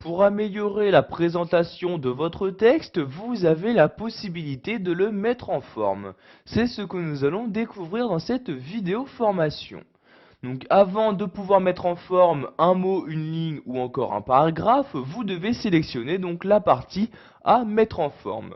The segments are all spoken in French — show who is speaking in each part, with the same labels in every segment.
Speaker 1: Pour améliorer la présentation de votre texte, vous avez la possibilité de le mettre en forme. C'est ce que nous allons découvrir dans cette vidéo formation. Donc avant de pouvoir mettre en forme un mot, une ligne ou encore un paragraphe, vous devez sélectionner donc la partie à mettre en forme.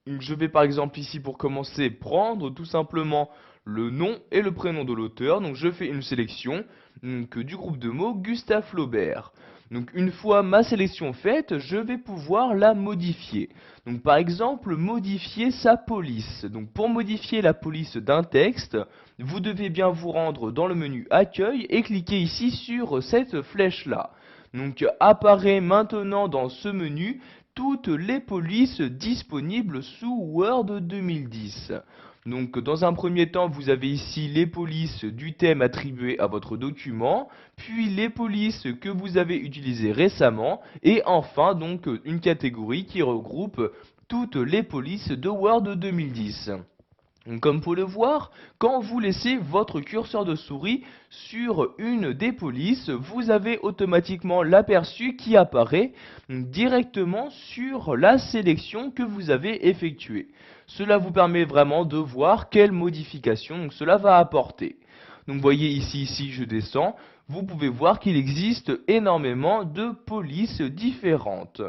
Speaker 1: Je vais par exemple ici pour commencer prendre tout simplement le nom et le prénom de l'auteur. Donc je fais une sélection du groupe de mots Gustave Flaubert. Donc une fois ma sélection faite, je vais pouvoir la modifier. Donc par exemple modifier sa police. Donc pour modifier la police d'un texte, vous devez bien vous rendre dans le menu accueil et cliquer ici sur cette flèche là. Donc apparaît maintenant dans ce menu toutes les polices disponibles sous Word 2010. Donc dans un premier temps, vous avez ici les polices du thème attribué à votre document, puis les polices que vous avez utilisées récemment, et enfin donc une catégorie qui regroupe toutes les polices de Word 2010. Comme vous le voir, quand vous laissez votre curseur de souris sur une des polices, vous avez automatiquement l'aperçu qui apparaît directement sur la sélection que vous avez effectuée. Cela vous permet vraiment de voir quelles modifications cela va apporter. Donc vous voyez ici, si je descends, vous pouvez voir qu'il existe énormément de polices différentes.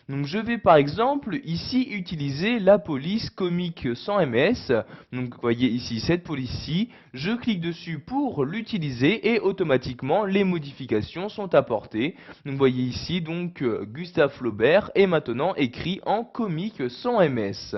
Speaker 1: Donc je vais par exemple ici utiliser la police comique sans MS. Donc vous voyez ici cette police-ci, je clique dessus pour l'utiliser et automatiquement les modifications sont apportées. Donc vous voyez ici donc Gustave Flaubert est maintenant écrit en comique sans MS.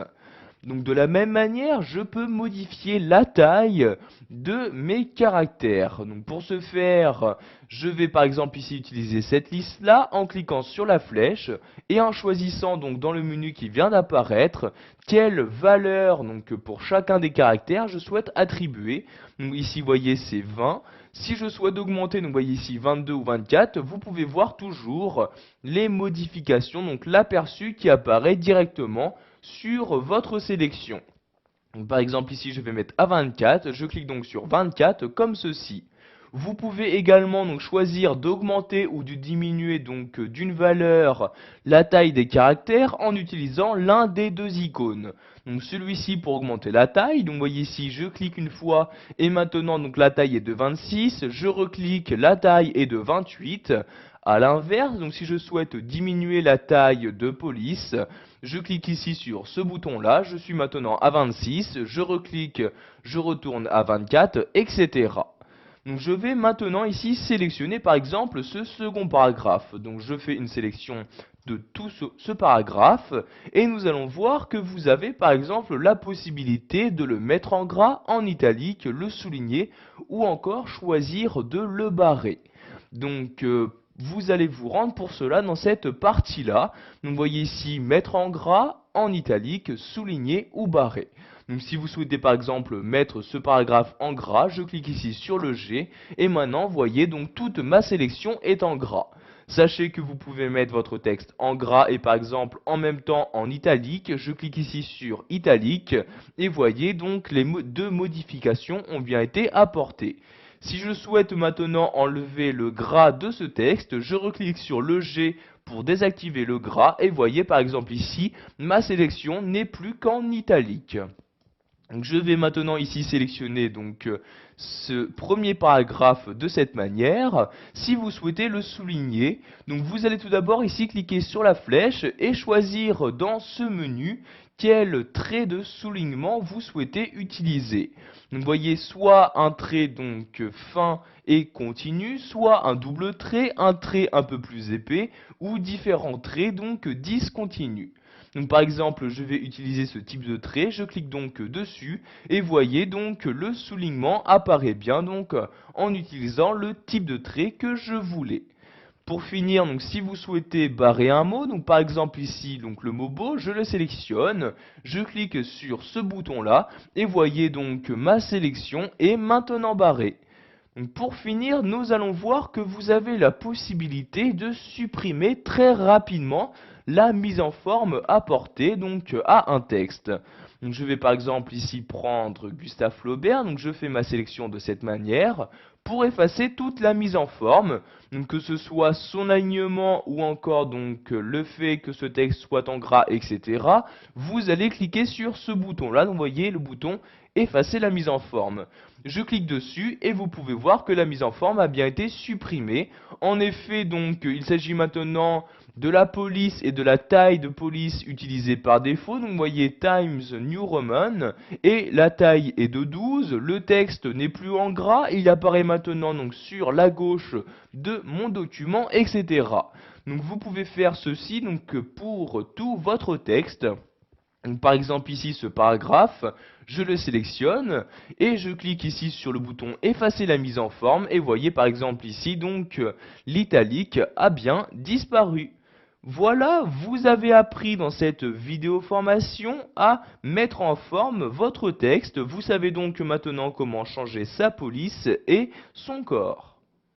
Speaker 1: Donc de la même manière, je peux modifier la taille de mes caractères. Donc pour ce faire, je vais par exemple ici utiliser cette liste-là en cliquant sur la flèche et en choisissant donc dans le menu qui vient d'apparaître quelle valeur donc pour chacun des caractères je souhaite attribuer. Donc ici vous voyez c'est 20. Si je souhaite augmenter, donc vous voyez ici 22 ou 24, vous pouvez voir toujours les modifications, donc l'aperçu qui apparaît directement sur votre sélection. Donc, par exemple ici je vais mettre à 24, je clique donc sur 24 comme ceci. Vous pouvez également donc choisir d'augmenter ou de diminuer donc d'une valeur la taille des caractères en utilisant l'un des deux icônes. Donc celui-ci pour augmenter la taille, donc vous voyez ici je clique une fois et maintenant donc la taille est de 26, je reclique, la taille est de 28. A l'inverse, donc si je souhaite diminuer la taille de police, je clique ici sur ce bouton là, je suis maintenant à 26, je reclique, je retourne à 24, etc. Donc je vais maintenant ici sélectionner par exemple ce second paragraphe. Donc je fais une sélection de tout ce paragraphe et nous allons voir que vous avez par exemple la possibilité de le mettre en gras, en italique, le souligner ou encore choisir de le barrer. Donc vous allez vous rendre pour cela dans cette partie-là. Donc vous voyez ici mettre en gras, en italique, souligner ou barrer. Donc si vous souhaitez par exemple mettre ce paragraphe en gras, je clique ici sur le G et maintenant vous voyez donc toute ma sélection est en gras. Sachez que vous pouvez mettre votre texte en gras et par exemple en même temps en italique. Je clique ici sur italique et voyez donc les deux modifications ont bien été apportées. Si je souhaite maintenant enlever le gras de ce texte, je reclique sur le G pour désactiver le gras et voyez par exemple ici, ma sélection n'est plus qu'en italique. Donc je vais maintenant ici sélectionner donc ce premier paragraphe de cette manière. Si vous souhaitez le souligner, donc vous allez tout d'abord ici cliquer sur la flèche et choisir dans ce menu quel trait de soulignement vous souhaitez utiliser. Donc vous voyez soit un trait donc fin et continu, soit un double trait, un trait un peu plus épais ou différents traits donc discontinus. Donc par exemple, je vais utiliser ce type de trait, je clique donc dessus et voyez donc que le soulignement apparaît bien donc en utilisant le type de trait que je voulais. Pour finir, donc si vous souhaitez barrer un mot, donc par exemple ici donc le mot beau, je le sélectionne, je clique sur ce bouton là et voyez donc que ma sélection est maintenant barrée. Donc pour finir, nous allons voir que vous avez la possibilité de supprimer très rapidement la mise en forme apportée donc à un texte. Donc je vais par exemple ici prendre Gustave Flaubert, donc je fais ma sélection de cette manière. pour effacer toute la mise en forme, donc que ce soit son alignement ou encore donc le fait que ce texte soit en gras, etc. Vous allez cliquer sur ce bouton là, donc vous voyez le bouton effacer la mise en forme. Je clique dessus et vous pouvez voir que la mise en forme a bien été supprimée. En effet, donc il s'agit maintenant de la police et de la taille de police utilisée par défaut. Donc vous voyez Times New Roman et la taille est de 12. Le texte n'est plus en gras, il apparaît maintenant donc sur la gauche de mon document, etc. Donc vous pouvez faire ceci donc pour tout votre texte. Donc, par exemple ici ce paragraphe, je le sélectionne et je clique ici sur le bouton effacer la mise en forme et vous voyez par exemple ici donc l'italique a bien disparu. Voilà, vous avez appris dans cette vidéo formation à mettre en forme votre texte. Vous savez donc maintenant comment changer sa police et son corps.